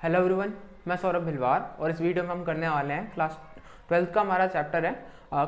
Hello everyone, मैं सौरभ भिलवार और इस वीडियो में हम करने वाले हैं क्लास 12 का हमारा चैप्टर है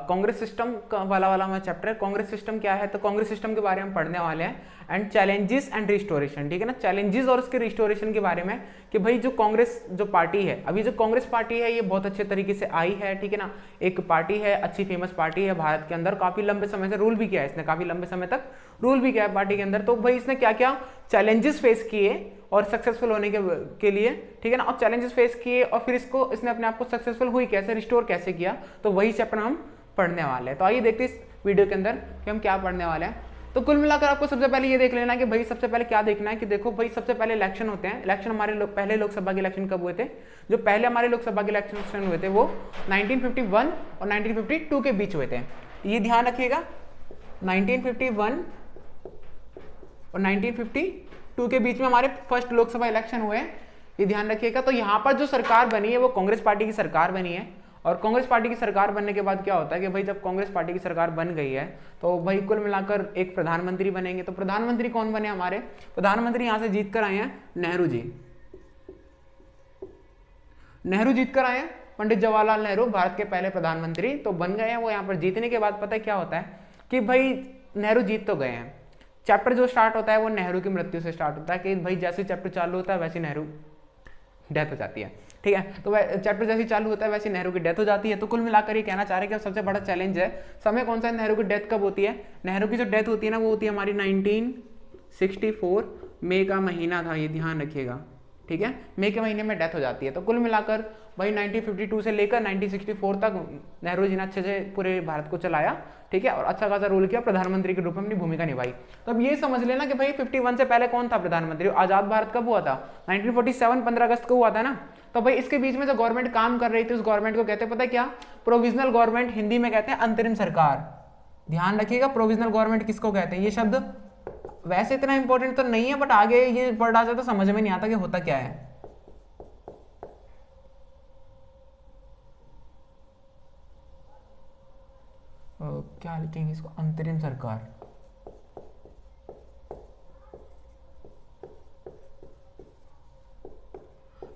कांग्रेस सिस्टम का वाला हमारा चैप्टर है। कांग्रेस सिस्टम क्या है, तो कांग्रेस सिस्टम के बारे में पढ़ने वाले हैं एंड चैलेंजेस एंड रिस्टोरेशन। ठीक है ना, चैलेंजेस और उसके रिस्टोरेशन के बारे में कि भाई जो कांग्रेस जो पार्टी है, अभी जो कांग्रेस पार्टी है ये बहुत अच्छे तरीके से आई है। ठीक है ना, एक पार्टी है, अच्छी फेमस पार्टी है भारत के अंदर, काफी लंबे समय से रूल भी किया है इसने, काफी लंबे समय तक रूल भी किया है पार्टी के अंदर। तो भाई इसने क्या क्या चैलेंजेस फेस किए और सक्सेसफुल होने के लिए, ठीक है ना, और चैलेंजेस फेस किए और फिर इसने अपने आप को सक्सेसफुल हुई कैसे, रिस्टोर कैसे किया, तो वही चैप्टर हम पढ़ने वाले हैं। तो आइए देखते हैं इस वीडियो के अंदर कि हम क्या पढ़ने वाले हैं। तो कुल मिलाकर आपको सबसे पहले ये देख लेना है कि भाई सबसे पहले क्या देखना है कि देखो भाई सबसे पहले इलेक्शन होते हैं। इलेक्शन हमारे पहले लोकसभा के इलेक्शन कब हुए थे? जो पहले हमारे लोकसभा के इलेक्शन हुए थे वो 1951 और 1952 के बीच हुए थे। ये ध्यान रखिएगा, 1951 और 1952 के बीच में हमारे फर्स्ट लोकसभा इलेक्शन हुए हैं, ये ध्यान रखिएगा। तो यहाँ पर जो सरकार बनी है वो कांग्रेस पार्टी की सरकार बनी है। और कांग्रेस पार्टी की सरकार बनने के बाद क्या होता है कि भाई जब कांग्रेस पार्टी की सरकार बन गई है तो भाई कुल मिलाकर एक प्रधानमंत्री बनेंगे। तो प्रधानमंत्री कौन बने हमारे? प्रधानमंत्री यहां से जीत कर आए हैं नेहरू जी। नेहरू जीत कर आए हैं, पंडित जवाहरलाल नेहरू भारत के पहले प्रधानमंत्री तो बन गए हैं। वो यहाँ पर जीतने के बाद पता है क्या होता है कि भाई नेहरू जीत तो गए हैं। चैप्टर जो स्टार्ट होता है वो नेहरू की मृत्यु से स्टार्ट होता है कि भाई जैसे चैप्टर चालू होता है वैसे नेहरू डेथ हो जाती है। ठीक है, तो चैप्टर जैसे चालू होता है वैसे नेहरू की डेथ हो जाती है। तो कुल मिलाकर ये कहना चाह रहे हैं कि सबसे बड़ा चैलेंज है समय कौन सा है, नेहरू की डेथ कब होती है? नेहरू की जो डेथ होती है ना वो होती है हमारी 1964 मई का महीना था, ये ध्यान रखिएगा। ठीक है, मई के महीने में डेथ हो जाती है। तो कुल मिलाकर भाई 1952 से लेकर 1964 तक नेहरू जी ने अच्छे से पूरे भारत को चलाया। ठीक है, और अच्छा खासा रोल किया, प्रधानमंत्री के रूप में अपनी भूमिका निभाई। तो अब ये समझ लेना कि भाई 51 से पहले कौन था प्रधानमंत्री? आजाद भारत कब हुआ था? 1947 15 अगस्त को हुआ था ना। तो भाई इसके बीच में जो गवर्नमेंट काम कर रही थी उस गवर्नमेंट को कहते हैं पता है क्या? प्रोविजनल गवर्नमेंट, हिंदी में कहते हैं अंतरिम सरकार। ध्यान रखिएगा, प्रोविजनल गवर्नमेंट किसको कहते हैं? ये शब्द वैसे इतना इंपॉर्टेंट तो नहीं है बट आगे ये वर्ड आ जाए तो समझ में नहीं आता कि होता क्या है। क्या लिखेंगे इसको? अंतरिम सरकार।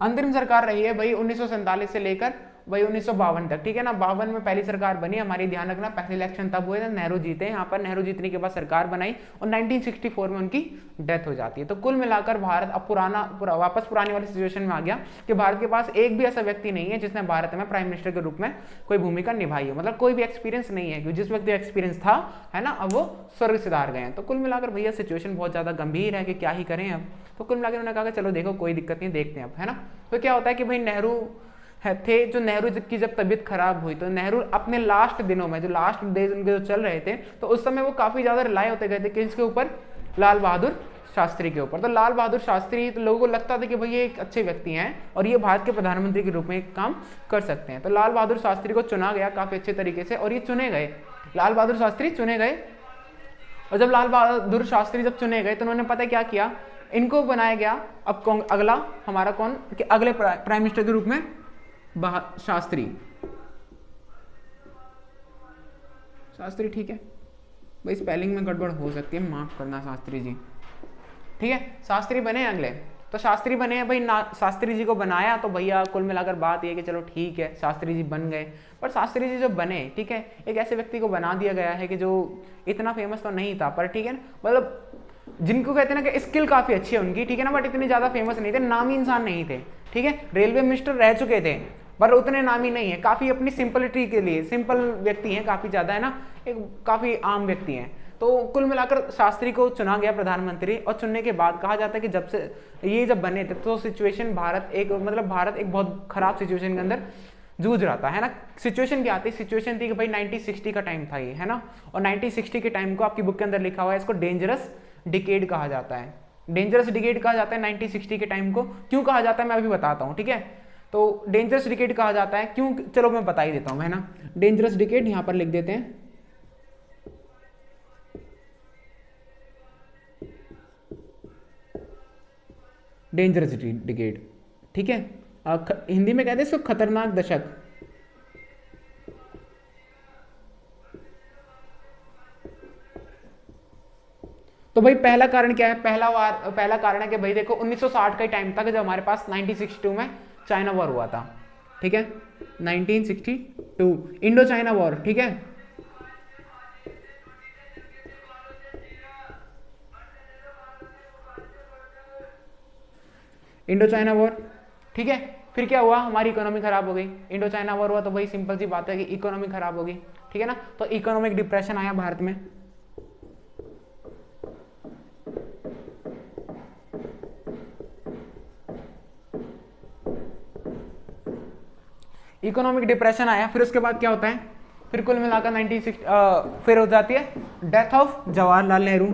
अंतरिम सरकार रही है भाई 1947 से लेकर भाई 1952 तक। ठीक है ना, 52 में पहली सरकार बनी हमारी, ध्यान रखना। पहले इलेक्शन तब हुए थे, नेहरू जीते यहाँ पर, नेहरू जीतने के बाद सरकार बनाई और 1964 में उनकी डेथ हो जाती है। तो कुल मिलाकर भारत अब वापस पुरानी वाली सिचुएशन में आ गया कि भारत के पास एक भी ऐसा व्यक्ति नहीं है जिसने भारत में प्राइम मिनिस्टर के रूप में कोई भूमिका निभाई हो, मतलब कोई भी एक्सपीरियंस नहीं है। जिस व्यक्ति एक्सपीरियंस था है ना, अब वो स्वर्ग सिधार गए हैं। तो कुल मिलाकर भैया सिचुएशन बहुत ज्यादा गंभीर है कि क्या ही करें अब। तो कुल मिलाकर उन्होंने कहा कि चलो देखो कोई दिक्कत नहीं, देखते हैं अब, है ना। तो क्या होता है कि भाई नेहरू थे, जो नेहरू की जब तबीयत खराब हुई तो नेहरू अपने लास्ट दिनों में, जो लास्ट डेज उनके जो चल रहे थे, तो उस समय वो काफी ज्यादा रिलाय होते गए थे किसके ऊपर? लाल बहादुर शास्त्री के ऊपर। तो लाल बहादुर शास्त्री, तो लोगों को लगता था कि भाई ये एक अच्छे व्यक्ति हैं और ये भारत के प्रधानमंत्री के रूप में एक काम कर सकते हैं। तो लाल बहादुर शास्त्री को चुना गया काफी अच्छे तरीके से और ये चुने गए, लाल बहादुर शास्त्री चुने गए। और जब लाल बहादुर शास्त्री जब चुने गए तो उन्होंने पता क्या किया, इनको बनाया गया अब अगला हमारा कौन कि अगले प्राइम मिनिस्टर के रूप में शास्त्री। ठीक है भाई, स्पेलिंग में गड़बड़ हो सकती है, माफ करना शास्त्री जी। ठीक है, शास्त्री बने अगले, तो शास्त्री बने हैं भाई शास्त्री जी को बनाया। तो भैया कुल मिलाकर बात ये कि चलो ठीक है शास्त्री जी बन गए, पर शास्त्री जी जो बने, ठीक है, एक ऐसे व्यक्ति को बना दिया गया है कि जो इतना फेमस तो नहीं था, पर ठीक है, मतलब जिनको कहते हैं ना कि स्किल काफी अच्छी है उनकी, ठीक है ना, बट इतने ज्यादा फेमस नहीं थे, नामी इंसान नहीं थे। ठीक है, रेलवे मिनिस्टर रह चुके थे पर उतने नामी नहीं है, काफी अपनी सिंपलिटी के लिए सिंपल व्यक्ति हैं, काफी ज्यादा, है ना, एक काफी आम व्यक्ति हैं। तो कुल मिलाकर शास्त्री को चुना गया प्रधानमंत्री और चुनने के बाद कहा जाता है कि जब बने थे तो सिचुएशन भारत एक बहुत खराब सिचुएशन के अंदर जूझ रहा था, है ना। सिचुएशन क्या थी? सिचुएशन थी कि भाई 1960 का टाइम था ये, है ना, और 1960 के टाइम को आपकी बुक के अंदर लिखा हुआ है, इसको डेंजरस डिकेड कहा जाता है। डेंजरस डिकेड कहा जाता है 1960 के टाइम को। क्यों कहा जाता है मैं अभी बताता हूँ, ठीक है। तो डेंजरस डिकेड कहा जाता है क्यों, चलो मैं बता ही देता हूँ, है ना। डेंजरस डिकेड यहाँ पर लिख देते हैं, डेंजरस डिकेड। ठीक है, हिंदी में कहते हैं इसको खतरनाक दशक। तो भाई पहला कारण क्या है, पहला कारण है कि भाई देखो 1960 के टाइम तक जब हमारे पास 1962 में चाइना वॉर हुआ था, ठीक है, 1962 इंडो चाइना वॉर, ठीक है, इंडो चाइना वॉर, ठीक है। फिर क्या हुआ, हमारी इकोनॉमी खराब हो गई, इंडो चाइना वॉर हुआ तो भाई सिंपल सी बात है कि इकोनॉमी खराब होगी, ठीक है ना, तो इकोनॉमिक डिप्रेशन आया भारत में। इकोनॉमिक डिप्रेशन आया, फिर उसके बाद क्या होता है, फिर कुल मिलाकर 1960 फिर हो जाती है डेथ ऑफ जवाहरलाल नेहरू,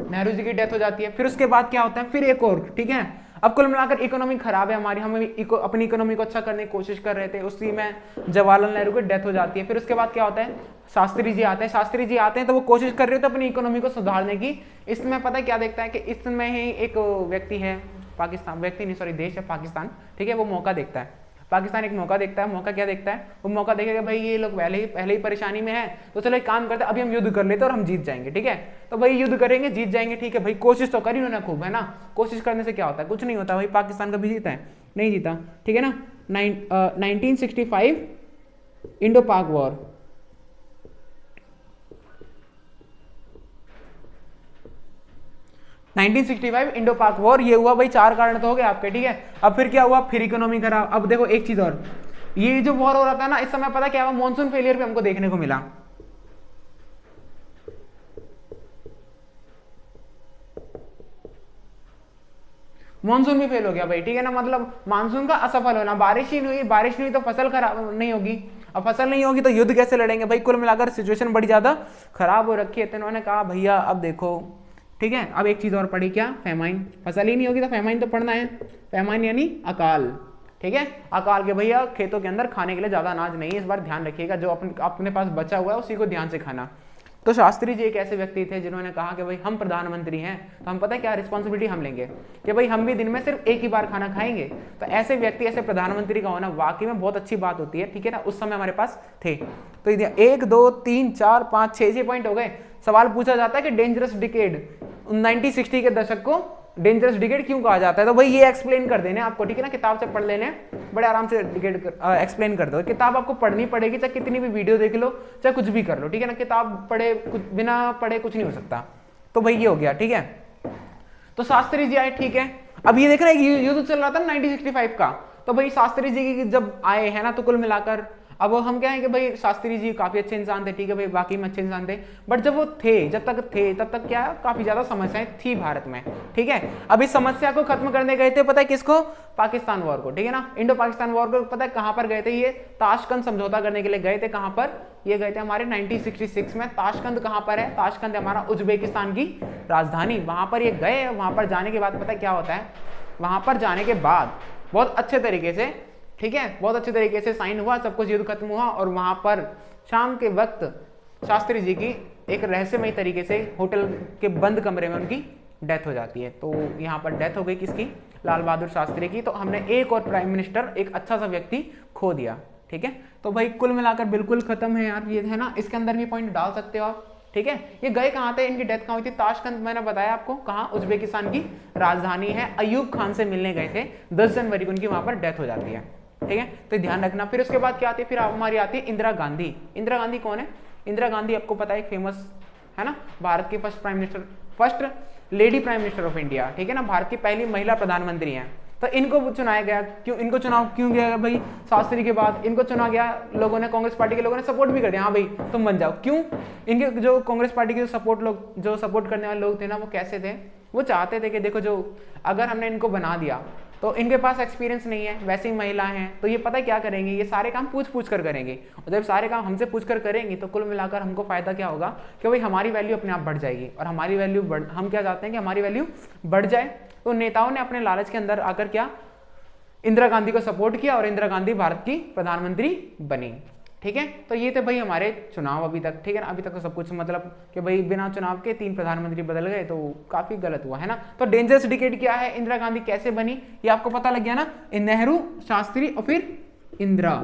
नेहरू जी की डेथ हो जाती है। फिर उसके बाद क्या होता है, फिर एक और, ठीक है, अब कुल मिलाकर इकोनॉमी खराब है हमारी, हम अपनी इकोनॉमी को अच्छा करने की कोशिश कर रहे थे, उसी में जवाहरलाल नेहरू की डेथ हो जाती है। फिर उसके बाद क्या होता है, शास्त्री जी आते हैं, शास्त्री जी आते हैं तो वो कोशिश कर रहे थे अपनी इकोनॉमी को सुधारने की। इसमें पता है क्या देखता है कि इसमें ही एक व्यक्ति है, पाकिस्तान, व्यक्ति नहीं सॉरी देश है पाकिस्तान, ठीक है, वो मौका देखता है, पाकिस्तान एक मौका देखता है। मौका क्या देखता है, वो मौका देखेगा भाई ये लोग पहले ही परेशानी में है, तो चलो एक काम करते हैं, अभी हम युद्ध कर लेते हैं और हम जीत जाएंगे, ठीक है, तो भाई युद्ध करेंगे जीत जाएंगे, ठीक है भाई, कोशिश तो करी उन्होंने खूब, है ना, कोशिश करने से क्या होता है, कुछ नहीं होता भाई, पाकिस्तान कभी जीता है, नहीं जीता, ठीक है ना। 1965 इंडो पाक वॉर, इंडो पाक वॉर, ये हुआ भाई, 4 कारण तो हो गए आपके, ठीक है। अब फिर क्या हुआ, फिर इकोनॉमी खराब। अब देखो एक चीज और, ये जो वॉर हो रहा था ना, इस समय पता क्या हुआ, मॉनसून फेलियर भी हमको देखने को मिला। मॉनसून भी फेल हो गया भाई, ठीक है ना, मतलब मानसून का असफल होना, बारिश ही नहीं हुई, बारिश नहीं हुई तो फसल खराब नहीं होगी, अब फसल नहीं होगी तो युद्ध कैसे लड़ेंगे भाई, कुल मिलाकर सिचुएशन बड़ी ज्यादा खराब हो रखी है। तो इन्होंने कहा भैया अब देखो, ठीक है, अब एक चीज और पढ़ी, क्या, फैमाइन, फसल ही नहीं होगी तो फैमाइन तो पढ़ना है, फैमाइन यानी अकाल, ठीक है, अकाल के भैया खेतों के अंदर खाने के लिए ज्यादा अनाज नहीं है, इस बार ध्यान रखिएगा, जो अपने पास बचा हुआ है उसी को ध्यान से खाना। तो शास्त्री जी एक ऐसे व्यक्ति थे जिन्होंने कहा कि भाई हम प्रधानमंत्री हैं तो हम पता है क्या रिस्पॉन्सिबिलिटी हम लेंगे कि भाई हम भी दिन में सिर्फ एक ही बार खाना खाएंगे। तो ऐसे व्यक्ति, ऐसे प्रधानमंत्री का होना वाकई में बहुत अच्छी बात होती है, ठीक है ना, उस समय हमारे पास थे। तो 1 2 3 4 5 6 पॉइंट हो गए। सवाल पूछा जाता है कि डेंजरस डिकेड 1960 के दशक को डेंजरस डिकेड क्यों कहा जाता है, तो भाई ये एक्सप्लेन कर देने आपको, ठीक है ना, किताब से पढ़ लेने, बड़े आराम से डिकेड एक्सप्लेन कर दो। किताब आपको पढ़नी पड़ेगी, चाहे कितनी भी वीडियो देख लो, चाहे कुछ भी कर लो, ठीक है ना, किताब पढ़े बिना पढ़े कुछ नहीं हो सकता। तो भाई ये हो गया, ठीक है। तो शास्त्री जी आए, ठीक है, अब ये देख रहे हैं युद्ध चल रहा था 1965 का, तो भाई शास्त्री जी जब आए हैं ना, तो कुल मिलाकर अब हम क्या है कि भाई शास्त्री जी काफी अच्छे इंसान थे, ठीक है भाई, बाकी में अच्छे इंसान थे, बट जब वो थे, जब तक थे तब तक क्या काफी ज्यादा समस्याएं थी भारत में, ठीक है। अब इस समस्या को खत्म करने गए थे, पता है किसको, पाकिस्तान वॉर को, ठीक है ना, इंडो पाकिस्तान वॉर को। पता है कहां पर गए थे ये, ताशकंद समझौता करने के लिए गए थे। कहां पर ये गए थे, हमारे 1966 में। ताशकंद कहां पर है, ताशकंद हमारा उज्बेकिस्तान की राजधानी, वहां पर ये गए। वहां पर जाने के बाद पता है क्या होता है, वहां पर जाने के बाद बहुत अच्छे तरीके से, ठीक है, बहुत अच्छे तरीके से साइन हुआ, सब कुछ युद्ध खत्म हुआ, और वहां पर शाम के वक्त शास्त्री जी की एक रहस्यमय तरीके से होटल के बंद कमरे में उनकी डेथ हो जाती है। तो यहाँ पर डेथ हो गई किसकी, लाल बहादुर शास्त्री की। तो हमने एक और प्राइम मिनिस्टर, एक अच्छा सा व्यक्ति खो दिया, ठीक है। तो भाई कुल मिलाकर बिल्कुल खत्म है यार, ये है ना, इसके अंदर भी पॉइंट डाल सकते हो आप, ठीक है। ये गए कहाँ थे, इनकी डेथ कहाँ हुई थी, ताशकंद, मैंने बताया आपको, कहाँ, उज्बेकिस्तान की राजधानी है। अयूब खान से मिलने गए थे, 10 जनवरी को उनकी वहां पर डेथ हो जाती है, ठीक है, तो ध्यान रखना। फिर उसके बाद क्या आती है, फिर हमारी आती है इंदिरा गांधी। इंदिरा गांधी कौन है, इंदिरा गांधी आपको पता है फेमस है ना, भारत की first prime minister, first lady prime minister of India, ठीक है ना, भारत की पहली महिला प्रधानमंत्री हैं। तो इनको चुनाया गया, क्यों इनको चुनाव क्यों गया भाई, शास्त्री के बाद इनको चुना गया, लोगों ने, कांग्रेस पार्टी के लोगों ने सपोर्ट भी कर दिया, हाँ भाई तुम बन जाओ। क्यों, इनके जो कांग्रेस पार्टी के जो सपोर्ट करने वाले लोग थे ना, वो कैसे थे, वो चाहते थे कि देखो जो अगर हमने इनको बना दिया तो इनके पास एक्सपीरियंस नहीं है, वैसे ही महिला हैं, तो ये पता क्या करेंगे, ये सारे काम पूछ कर करेंगे, और जब सारे काम हमसे पूछ कर करेंगे तो कुल मिलाकर हमको फायदा क्या होगा कि भाई हमारी वैल्यू अपने आप बढ़ जाएगी, और हमारी वैल्यू हम क्या चाहते हैं कि हमारी वैल्यू बढ़ जाए। तो नेताओं ने अपने लालच के अंदर आकर क्या, इंदिरा गांधी को सपोर्ट किया, और इंदिरा गांधी भारत की प्रधानमंत्री बनी, ठीक है। तो ये थे भाई हमारे चुनाव अभी तक, ठीक है ना, अभी तक तो सब कुछ मतलब कि भाई बिना चुनाव के 3 प्रधानमंत्री बदल गए, तो काफी गलत हुआ है ना। तो डेंजरस डिकेड क्या है, इंदिरा गांधी कैसे बनी, ये आपको पता लग गया ना, नेहरू, शास्त्री और फिर इंदिरा,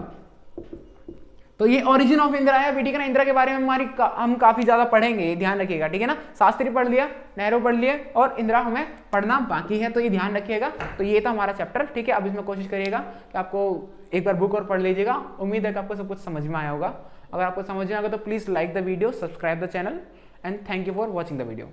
तो ये ओरिजिन ऑफ इंदिरा है बेटी, का ना इंदिरा के बारे में हम काफी ज्यादा पढ़ेंगे, ये ध्यान रखिएगा, ठीक है ना। शास्त्री पढ़ लिया, नेहरू पढ़ लिए, और इंदिरा हमें पढ़ना बाकी है, तो ये ध्यान रखिएगा। तो ये था हमारा चैप्टर, ठीक है। अब इसमें कोशिश करिएगा कि आपको एक बार बुक और पढ़ लीजिएगा। उम्मीद है कि आपको सब कुछ समझ में आया होगा। अगर आपको समझ में आएगा तो please like the video, subscribe the channel, and thank you for watching the video.